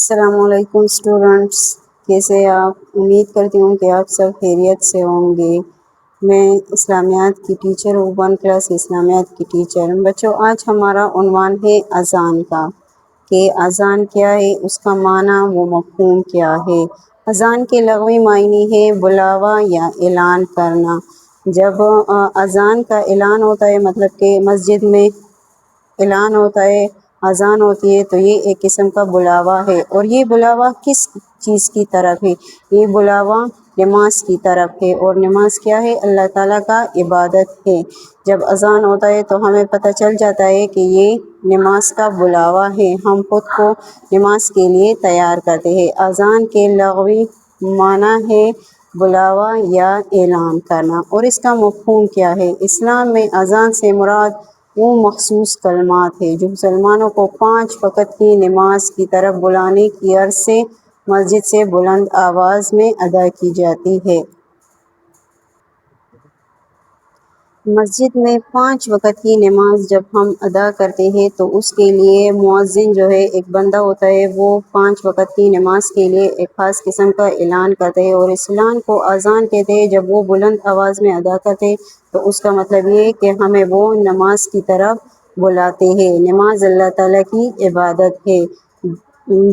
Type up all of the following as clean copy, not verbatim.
السلام علیکم اسٹوڈنٹس، کیسے آپ؟ امید کرتی ہوں کہ آپ سب خیریت سے ہوں گے۔ میں اسلامیات کی ٹیچر ہوں، 1 کلاس اسلامیات کی ٹیچر۔ بچوں، آج ہمارا عنوان ہے اذان کا، کہ اذان کیا ہے، اس کا معنی و مفہوم کیا ہے۔ اذان کے لغوی معنی ہے بلاوا یا اعلان کرنا۔ جب اذان کا اعلان ہوتا ہے، مطلب کہ مسجد میں اعلان ہوتا ہے، اذان ہوتی ہے، تو یہ ایک قسم کا بلاوا ہے۔ اور یہ بلاوا کس چیز کی طرف ہے؟ یہ بلاوا نماز کی طرف ہے۔ اور نماز کیا ہے؟ اللہ تعالیٰ کا عبادت ہے۔ جب اذان ہوتا ہے تو ہمیں پتہ چل جاتا ہے کہ یہ نماز کا بلاوا ہے، ہم خود کو نماز کے لیے تیار کرتے ہیں۔ اذان کے لغوی معنی ہے بلاوا یا اعلان کرنا۔ اور اس کا مفہوم کیا ہے؟ اسلام میں اذان سے مراد وہ مخصوص کلمات ہے جو مسلمانوں کو 5 وقت کی نماز کی طرف بلانے کی غرض سے مسجد سے بلند آواز میں ادا کی جاتی ہے۔ مسجد میں 5 وقت کی نماز جب ہم ادا کرتے ہیں تو اس کے لیے مؤذن جو ہے، ایک بندہ ہوتا ہے، وہ 5 وقت کی نماز کے لیے ایک خاص قسم کا اعلان کرتے ہیں، اور اس اعلان کو اذان کہتے ہیں۔ جب وہ بلند آواز میں ادا کرتے ہیں تو اس کا مطلب یہ ہے کہ ہمیں وہ نماز کی طرف بلاتے ہیں۔ نماز اللہ تعالیٰ کی عبادت ہے۔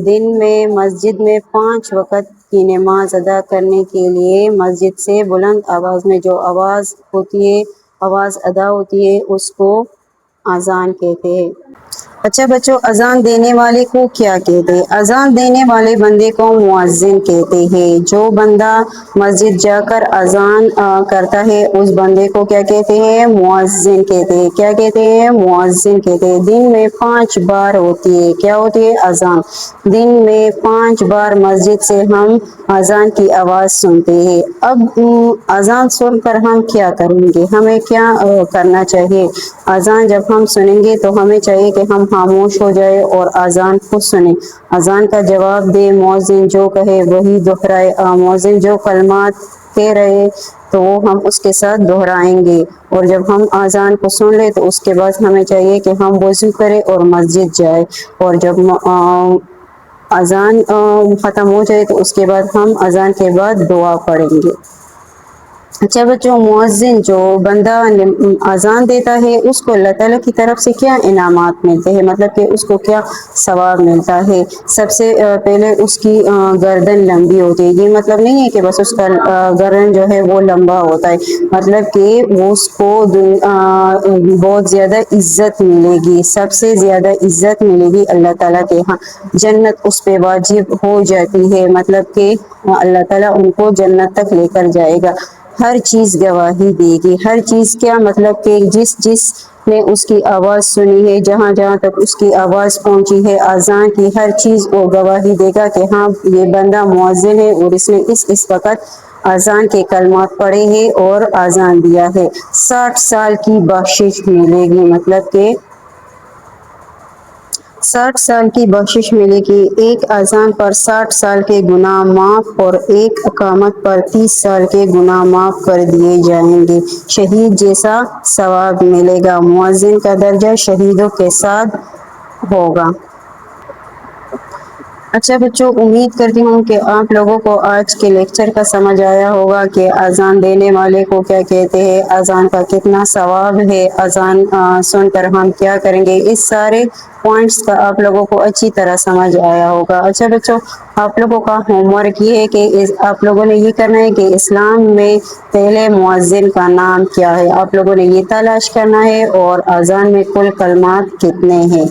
دن میں مسجد میں 5 وقت کی نماز ادا کرنے کے لیے مسجد سے بلند آواز میں جو آواز ہوتی ہے، آواز ادا ہوتی ہے، اس کو اذان کہتے ہیں۔ اچھا بچوں، اذان دینے والے کو کیا کہتے ہیں؟ اذان دینے والے بندے کو مؤذن کہتے ہیں۔ جو بندہ مسجد جا کر اذان کرتا ہے اس بندے کو کیا کہتے ہیں؟ مؤذن کہتے ہیں۔ کیا کہتے ہیں؟ مؤذن کہتے ہیں۔ دن میں 5 بار ہوتی ہے۔ کیا ہوتی ہے؟ اذان۔ دن میں 5 بار مسجد سے ہم اذان کی آواز سنتے ہیں۔ اب اذان سن کر ہم کیا کریں گے؟ ہمیں کیا کرنا چاہیے؟ اذان جب ہم سنیں گے تو ہمیں چاہیے کہ ہم خاموش ہو جائے اور اذان کو سنیں، اذان کا جواب دے، مؤذن جو کہے وہی دہرائے۔ مؤذن جو کلمات کہہ رہے تو وہ ہم اس کے ساتھ دہرائیں گے، اور جب ہم اذان کو سن لیں تو اس کے بعد ہمیں چاہیے کہ ہم وضو کریں اور مسجد جائیں، اور جب اذان ختم ہو جائے تو اس کے بعد ہم اذان کے بعد دعا پڑھیں گے۔ اچھا بچوں، مؤذن جو بندہ اذان دیتا ہے اس کو اللہ تعالیٰ کی طرف سے کیا انعامات ملتے ہیں؟ مطلب کہ اس کو کیا ثواب ملتا ہے؟ سب سے پہلے اس کی گردن لمبی ہوتی ہے۔ یہ مطلب نہیں ہے کہ بس اس کا گردن جو ہے وہ لمبا ہوتا ہے، مطلب کہ وہ اس کو بہت زیادہ عزت ملے گی، سب سے زیادہ عزت ملے گی اللہ تعالیٰ کے ہاں۔ جنت اس پہ واجب ہو جاتی ہے، مطلب کہ اللہ تعالیٰ ان کو جنت تک لے کر جائے گا۔ ہر چیز گواہی دے گی، ہر چیز کیا مطلب کہ جس نے اس کی آواز سنی ہے، جہاں جہاں تک اس کی آواز پہنچی ہے اذان کی، ہر چیز وہ گواہی دے گا کہ ہاں یہ بندہ مؤذن ہے اور اس نے اس وقت اذان کے کلمات پڑھے ہیں اور اذان دیا ہے۔ 60 سال کی بخشش ملے گی، مطلب کہ 60 سال کی بخشش ملے گی۔ ایک اذان پر 60 سال کے گناہ معاف، اور ایک اقامت پر 30 سال کے گناہ معاف کر دیے جائیں گے۔ شہید جیسا ثواب ملے گا۔ مؤذن کا درجہ شہیدوں کے ساتھ ہوگا۔ اچھا بچوں، امید کرتی ہوں کہ آپ لوگوں کو آج کے لیکچر کا سمجھ آیا ہوگا کہ اذان دینے والے کو کیا کہتے ہیں، اذان کا کتنا ثواب ہے، اذان سن کر ہم کیا کریں گے۔ اس سارے پوائنٹس کا آپ لوگوں کو اچھی طرح سمجھ آیا ہوگا۔ اچھا بچوں، آپ لوگوں کا ہوم ورک یہ ہے کہ آپ لوگوں نے یہ کرنا ہے کہ اسلام میں پہلے مؤذن کا نام کیا ہے، آپ لوگوں نے یہ تلاش کرنا ہے، اور اذان میں کل کلمات کتنے ہیں۔